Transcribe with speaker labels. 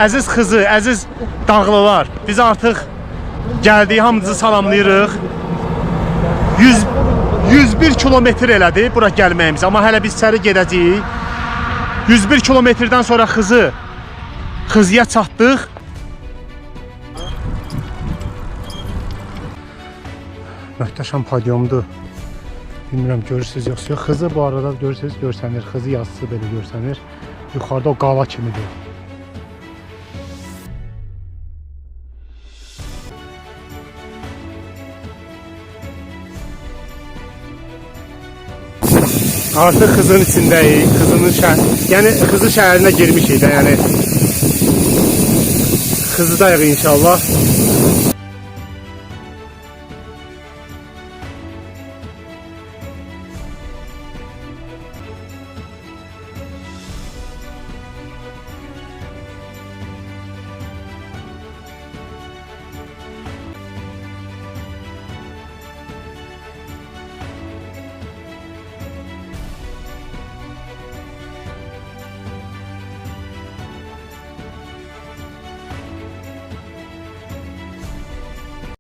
Speaker 1: Əziz Xızı, əziz Dağlılar, biz artıq gəldik, hamınızı salamlayırıq. 101 kilometr elədi bura gəlməyimiz, amma hələ biz içəri gedəcəyik. 101 kilometrdən sonra Xızıya çatdıq. Möhtəşəm podyumdur. Bilmirəm, görürsünüz yoxsa yox. Xızı bu arada görürsünüz, görsənir. Xızı yazısı belə görsənir. Yuxarıda o qala kimidir. Artıq Xızın içindəyik. Yəni Xızı şəhərinə girmişik də, yəni Xızıdayıq inşallah.